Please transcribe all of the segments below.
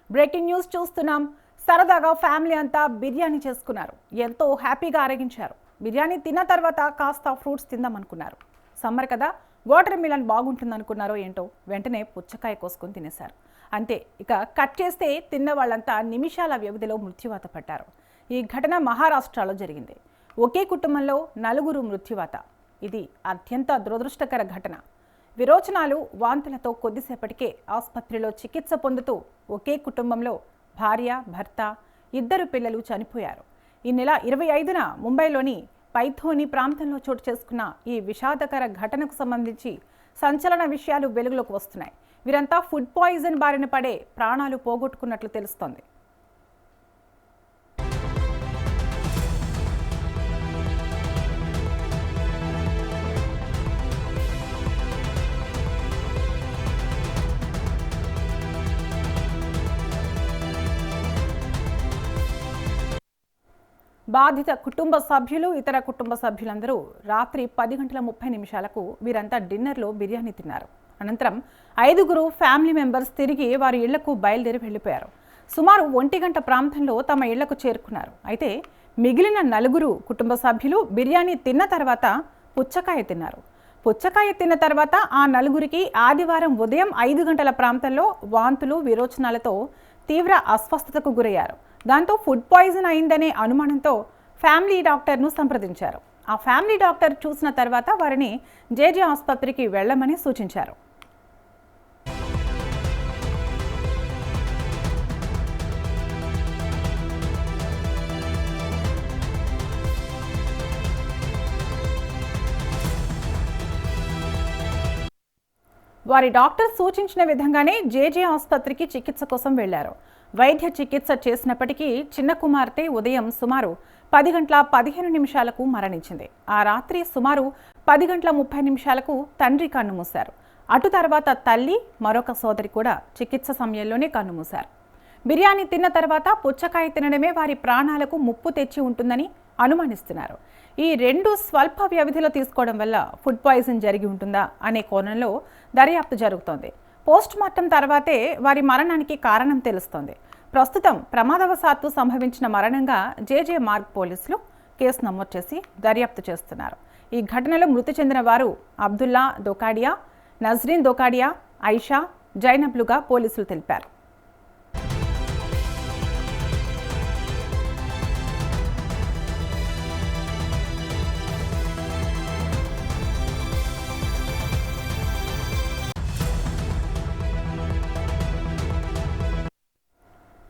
Breaking news చూస్తున్నాం. సరదాగా family అంతా బిర్యానీ చేసుకున్నారు. ఎంతో హ్యాపీగా ఆరగించారు. బిర్యానీ తిన్న తర్వాత కాస్త ఫ్రూట్స్ తిందాం అనుకున్నారు. సమ్మర్ కదా, వాటర్ మిలన్ బాగుంటుంది అనుకున్నారో ఏంటో వెంటనే పుచ్చకాయ కోసుకొని తినేశారు. అంతే, ఇక కట్ చేస్తే తిన్న వాళ్ళంతా నిమిషాల వ్యవధిలో మృత్యువాత పడ్డారు. ఈ ఘటన మహారాష్ట్రలో జరిగింది. ఒకే కుటుంబంలో 4 మృత్యువాత. ఇది అత్యంత దురదృష్టకర ఘటన. విరోచనాలు, వాంతులతో కొద్దిసేపటికే ఆసుపత్రిలో చికిత్స పొందుతూ ఒకే కుటుంబంలో భార్య, భర్త, 2 పిల్లలు చనిపోయారు. ఈ నెల 25న ముంబైలోని పైథోని ప్రాంతంలో చోటు చేసుకున్న ఈ విషాదకర ఘటనకు సంబంధించి సంచలన విషయాలు వెలుగులోకి వస్తున్నాయి. వీరంతా ఫుడ్ పాయిజన్ బారిన పడే ప్రాణాలు పోగొట్టుకున్నట్లు తెలుస్తోంది. బాధిత కుటుంబ సభ్యులు, ఇతర కుటుంబ సభ్యులందరూ రాత్రి 10:30 వీరంతా డిన్నర్లో బిర్యానీ తిన్నారు. అనంతరం 5 ఫ్యామిలీ మెంబర్స్ తిరిగి వారి ఇళ్లకు బయలుదేరి వెళ్లిపోయారు. సుమారు 1 గంట ప్రాంతంలో తమ ఇళ్లకు చేరుకున్నారు. అయితే మిగిలిన 4 కుటుంబ సభ్యులు బిర్యానీ తిన్న తర్వాత పుచ్చకాయ తిన్నారు. పుచ్చకాయ తిన్న తర్వాత ఆ 4కి ఆదివారం ఉదయం 5 గంటల ప్రాంతంలో వాంతులు, విరోచనాలతో తీవ్ర అస్వస్థతకు గురయ్యారు. దాంతో ఫుడ్ పాయిజన్ అయిందనే అనుమానంతో ఫ్యామిలీ డాక్టర్ను సంప్రదించారు. ఆ ఫ్యామిలీ డాక్టర్ చూసిన తర్వాత వారిని జేజే ఆసుపత్రికి వెళ్లమని సూచించారు. వారి డాక్టర్ సూచించిన విధంగానే జేజే ఆసుపత్రికి చికిత్స కోసం వెళ్లారు. వైద్య చికిత్స చేసినప్పటికీ చిన్న కుమార్తె ఉదయం సుమారు 10:15 మరణించింది. ఆ రాత్రి సుమారు 10:30 తండ్రి కన్నుమూశారు. అటు తర్వాత తల్లి, మరొక సోదరి కూడా చికిత్స సమయంలోనే కన్నుమూశారు. బిర్యానీ తిన్న తర్వాత పుచ్చకాయ తినడమే వారి ప్రాణాలకు ముప్పు తెచ్చి ఉంటుందని అనుమానిస్తున్నారు. ఈ 2 స్వల్ప వ్యవధిలో తీసుకోవడం వల్ల ఫుడ్ పాయిజన్ జరిగి ఉంటుందా అనే కోణంలో దర్యాప్తు జరుగుతోంది. పోస్ట్ మార్టం తర్వాతే వారి మరణానికి కారణం తెలుస్తోంది. ప్రస్తుతం ప్రమాదవశాత్తు సంభవించిన మరణంగా జేజే మార్గ్ పోలీసులు కేసు నమోదు చేసి దర్యాప్తు చేస్తున్నారు. ఈ ఘటనలో మృతి చెందిన వారు అబ్దుల్లా దోకాడియా, నజ్రీన్ దోకాడియా, ఐషా, జైనబ్లుగా పోలీసులు తెలిపారు.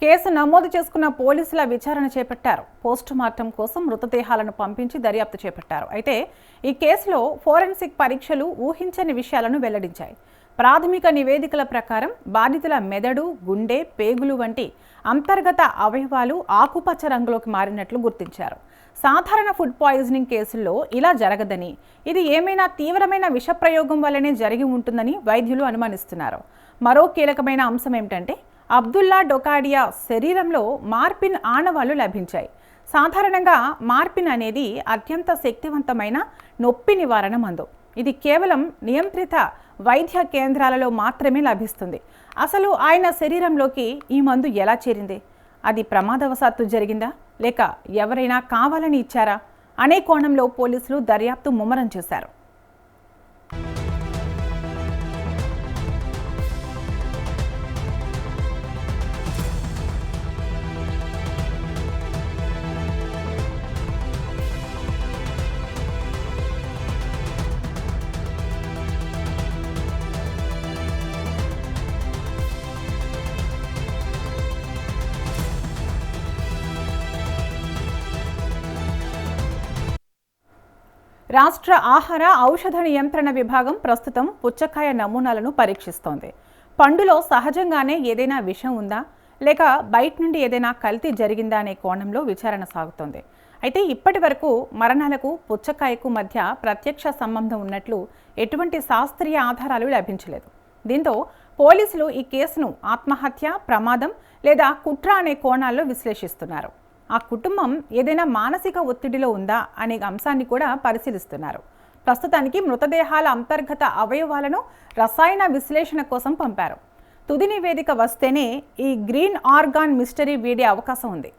కేసు నమోదు చేసుకున్న పోలీసుల విచారణ చేపట్టారు. పోస్ట్ మార్టం కోసం మృతదేహాలను పంపించి దర్యాప్తు చేపట్టారు. అయితే ఈ కేసులో ఫోరెన్సిక్ పరీక్షలు ఊహించని విషయాలను వెల్లడించాయి. ప్రాథమిక నివేదికల ప్రకారం బాధితుల మెదడు, గుండె, పేగులు వంటి అంతర్గత అవయవాలు ఆకుపచ్చ రంగులోకి మారినట్లు గుర్తించారు. సాధారణ ఫుడ్ పాయిజనింగ్ కేసుల్లో ఇలా జరగదని, ఇది ఏమైనా తీవ్రమైన విషప్రయోగం వల్లనే జరిగి ఉంటుందని వైద్యులు అనుమానిస్తున్నారు. మరో కీలకమైన అంశం ఏమిటంటే అబ్దుల్లా డొకాడియా శరీరంలో మార్పిన్ ఆనవాళ్లు లభించాయి. సాధారణంగా మార్పిన్ అనేది అత్యంత శక్తివంతమైన నొప్పి నివారణ మందు. ఇది కేవలం నియంత్రిత వైద్య కేంద్రాలలో మాత్రమే లభిస్తుంది. అసలు ఆయన శరీరంలోకి ఈ మందు ఎలా చేరింది? అది ప్రమాదవశాత్తు జరిగిందా, లేక ఎవరైనా కావాలని ఇచ్చారా అనే కోణంలో పోలీసులు దర్యాప్తు ముమ్మరం చేశారు. రాష్ట్ర ఆహార ఔషధ నియంత్రణ విభాగం ప్రస్తుతం పుచ్చకాయ నమూనాలను పరీక్షిస్తోంది. పండులో సహజంగానే ఏదైనా విషం ఉందా, లేక బయట నుండి ఏదైనా కల్తీ జరిగిందా అనే కోణంలో విచారణ సాగుతోంది. అయితే ఇప్పటి వరకు మరణాలకు పుచ్చకాయకు మధ్య ప్రత్యక్ష సంబంధం ఉన్నట్లు ఎటువంటి శాస్త్రీయ ఆధారాలు లభించలేదు. దీంతో పోలీసులు ఈ కేసును ఆత్మహత్య, ప్రమాదం లేదా కుట్ర అనే కోణాల్లో విశ్లేషిస్తున్నారు. ఆ కుటుంబం ఏదైనా మానసిక ఒత్తిడిలో ఉందా అనే అంశాన్ని కూడా పరిశీలిస్తున్నారు. ప్రస్తుతానికి మృతదేహాల అంతర్గత అవయవాలను రసాయన విశ్లేషణ కోసం పంపారు. తుది నివేదిక వస్తేనే ఈ గ్రీన్ ఆర్గాన్ మిస్టరీ వీడే అవకాశం ఉంది.